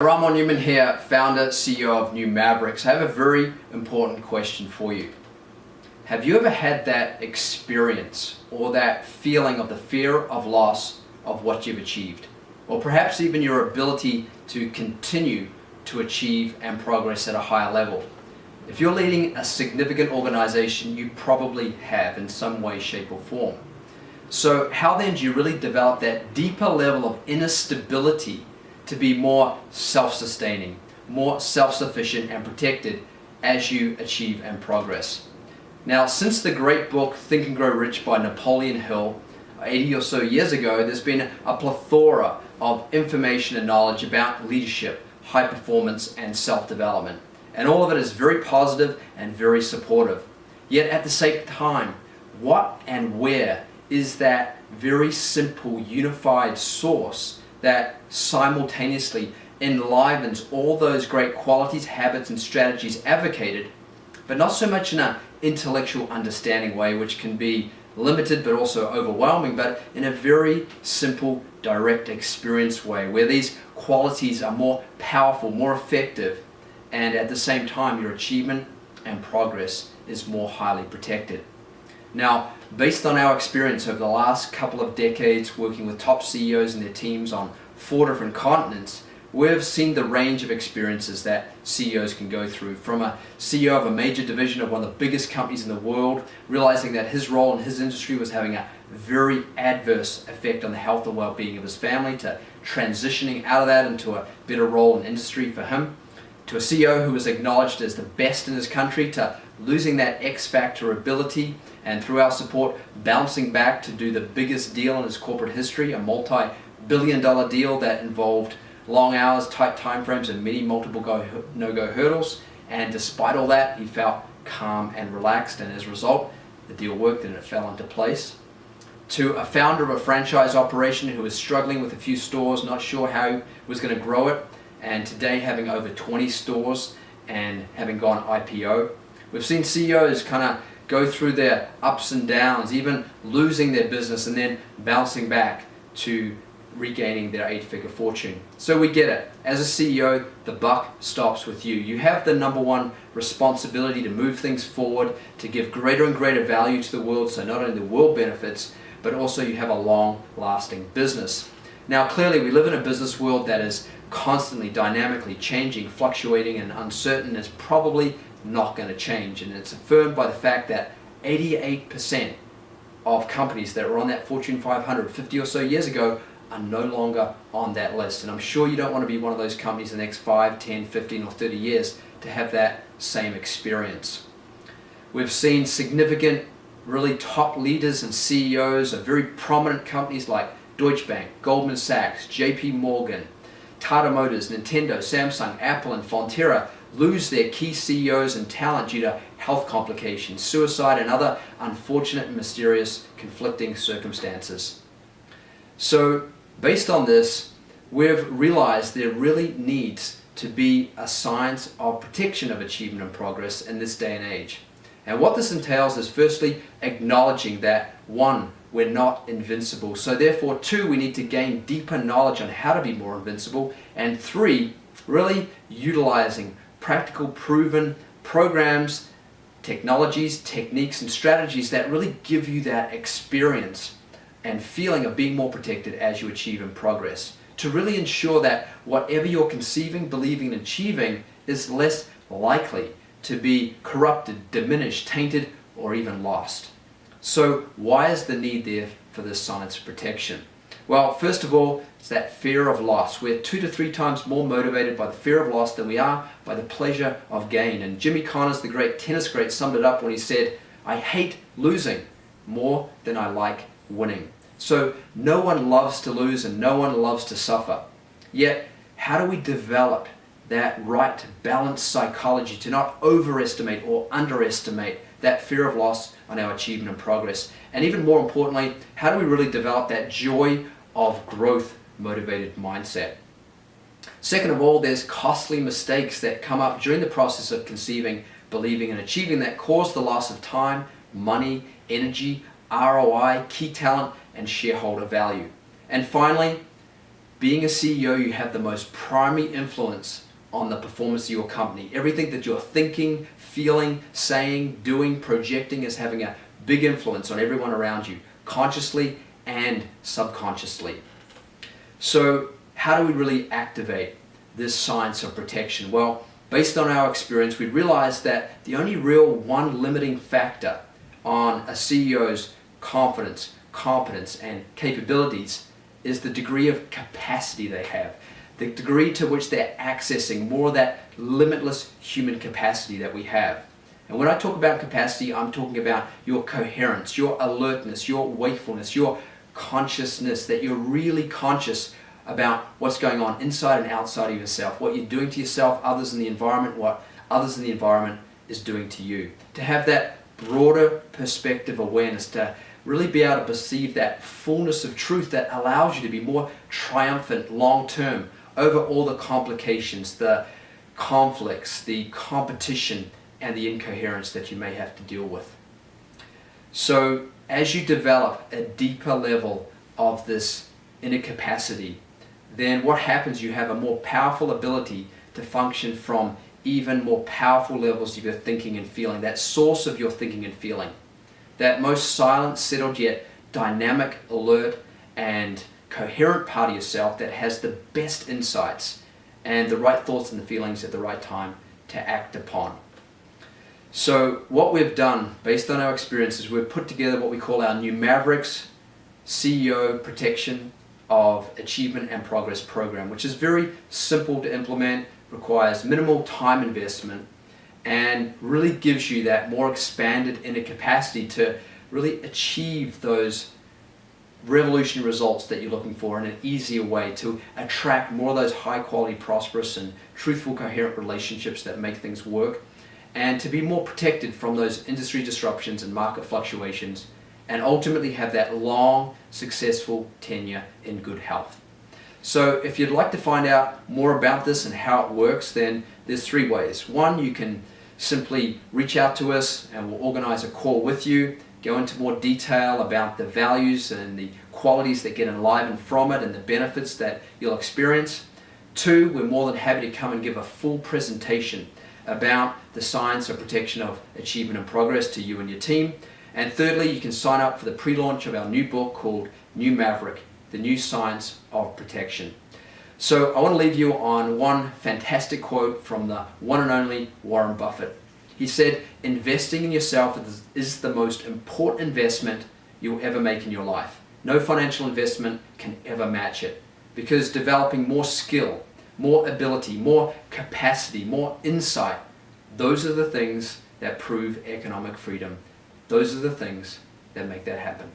Ramon Newman here, founder, CEO of New Mavericks. I have a very important question for you. Have you ever had that experience or that feeling of the fear of loss of what you've achieved? Or perhaps even your ability to continue to achieve and progress at a higher level? If you're leading a significant organization, you probably have in some way, shape or form. So how then do you really develop that deeper level of inner stability to be more self-sustaining, more self-sufficient and protected as you achieve and progress? Now, since the great book Think and Grow Rich by Napoleon Hill 80 or so years ago, there's been a plethora of information and knowledge about leadership, high performance and self-development. And all of it is very positive and very supportive. Yet at the same time, what and where is that very simple unified source that simultaneously enlivens all those great qualities, habits and strategies advocated, but not so much in an intellectual understanding way, which can be limited but also overwhelming, but in a very simple, direct experience way where these qualities are more powerful, more effective, and at the same time your achievement and progress is more highly protected. Now, based on our experience over the last couple of decades working with top CEOs and their teams on 4 different continents, we've seen the range of experiences that CEOs can go through. From a CEO of a major division of one of the biggest companies in the world, realizing that his role in his industry was having a very adverse effect on the health and well-being of his family, to transitioning out of that into a better role in industry for him, to a CEO who was acknowledged as the best in his country, to losing that X-factor ability and through our support bouncing back to do the biggest deal in his corporate history, a multi-billion-dollar deal that involved long hours, tight timeframes and many multiple no-go hurdles. And despite all that, he felt calm and relaxed, and as a result, the deal worked and it fell into place. To a founder of a franchise operation who was struggling with a few stores, not sure how he was going to grow it, and today having over 20 stores and having gone IPO. We've seen CEOs kind of go through their ups and downs, even losing their business and then bouncing back to regaining their 8-figure fortune. So we get it. As a CEO, the buck stops with you. You have the number one responsibility to move things forward, to give greater and greater value to the world, so not only the world benefits, but also you have a long-lasting business. Now, clearly, we live in a business world that is constantly, dynamically changing, fluctuating, and uncertain. It's probably not going to change, and it's affirmed by the fact that 88% of companies that were on that Fortune 500 50 or so years ago are no longer on that list. And I'm sure you don't want to be one of those companies in the next 5, 10, 15 or 30 years to have that same experience. We've seen significant, really top leaders and CEOs of very prominent companies like Deutsche Bank, Goldman Sachs, JP Morgan, Tata Motors, Nintendo, Samsung, Apple and Fonterra lose their key CEOs and talent due to health complications, suicide and other unfortunate and mysterious conflicting circumstances. So based on this, we've realized there really needs to be a science of protection of achievement and progress in this day and age. And what this entails is firstly acknowledging that 1, we're not invincible. So therefore 2, we need to gain deeper knowledge on how to be more invincible. And 3, really utilizing practical, proven programs, technologies, techniques, and strategies that really give you that experience and feeling of being more protected as you achieve and progress, to really ensure that whatever you're conceiving, believing, and achieving is less likely to be corrupted, diminished, tainted, or even lost. So why is the need there for this science of protection? Well, first of all, it's that fear of loss. We're 2 to 3 times more motivated by the fear of loss than we are by the pleasure of gain. And Jimmy Connors, the great tennis great, summed it up when he said, "I hate losing more than I like winning." So no one loves to lose and no one loves to suffer. Yet, how do we develop that right balanced psychology to not overestimate or underestimate that fear of loss on our achievement and progress? And even more importantly, how do we really develop that joy of growth motivated mindset? Second of all, there's costly mistakes that come up during the process of conceiving, believing, and achieving that cause the loss of time, money, energy, ROI, key talent, and shareholder value. And finally, being a CEO, you have the most primary influence on the performance of your company. Everything that you're thinking, feeling, saying, doing, projecting is having a big influence on everyone around you, consciously and subconsciously. So how do we really activate this science of protection? Well, based on our experience, we realized that the only real one limiting factor on a CEO's confidence, competence, and capabilities is the degree of capacity they have, the degree to which they're accessing more of that limitless human capacity that we have. And when I talk about capacity, I'm talking about your coherence, your alertness, your wakefulness, your consciousness, that you're really conscious about what's going on inside and outside of yourself, what you're doing to yourself, others in the environment, what others in the environment is doing to you. To have that broader perspective awareness, to really be able to perceive that fullness of truth that allows you to be more triumphant long-term over all the complications, the conflicts, the competition, and the incoherence that you may have to deal with. So as you develop a deeper level of this inner capacity, then what happens, you have a more powerful ability to function from even more powerful levels of your thinking and feeling, that source of your thinking and feeling, that most silent, settled yet dynamic, alert, and coherent part of yourself that has the best insights and the right thoughts and the feelings at the right time to act upon. So what we've done, based on our experiences, we've put together what we call our new Mavericks CEO Protection of Achievement and Progress program, which is very simple to implement, requires minimal time investment, and really gives you that more expanded inner capacity to really achieve those revolutionary results that you're looking for in an easier way, to attract more of those high quality, prosperous, and truthful, coherent relationships that make things work, and to be more protected from those industry disruptions and market fluctuations, and ultimately have that long, successful tenure in good health. So if you'd like to find out more about this and how it works, then there's three ways. One, you can simply reach out to us and we'll organize a call with you, go into more detail about the values and the qualities that get enlivened from it and the benefits that you'll experience. Two, we're more than happy to come and give a full presentation about the science of protection of achievement and progress to you and your team. And thirdly, you can sign up for the pre-launch of our new book called New Maverick, The New Science of Protection. So I want to leave you on one fantastic quote from the one and only Warren Buffett. He said, "Investing in yourself is the most important investment you'll ever make in your life. No financial investment can ever match it, because developing more skill, more ability, more capacity, more insight, those are the things that prove economic freedom. Those are the things that make that happen."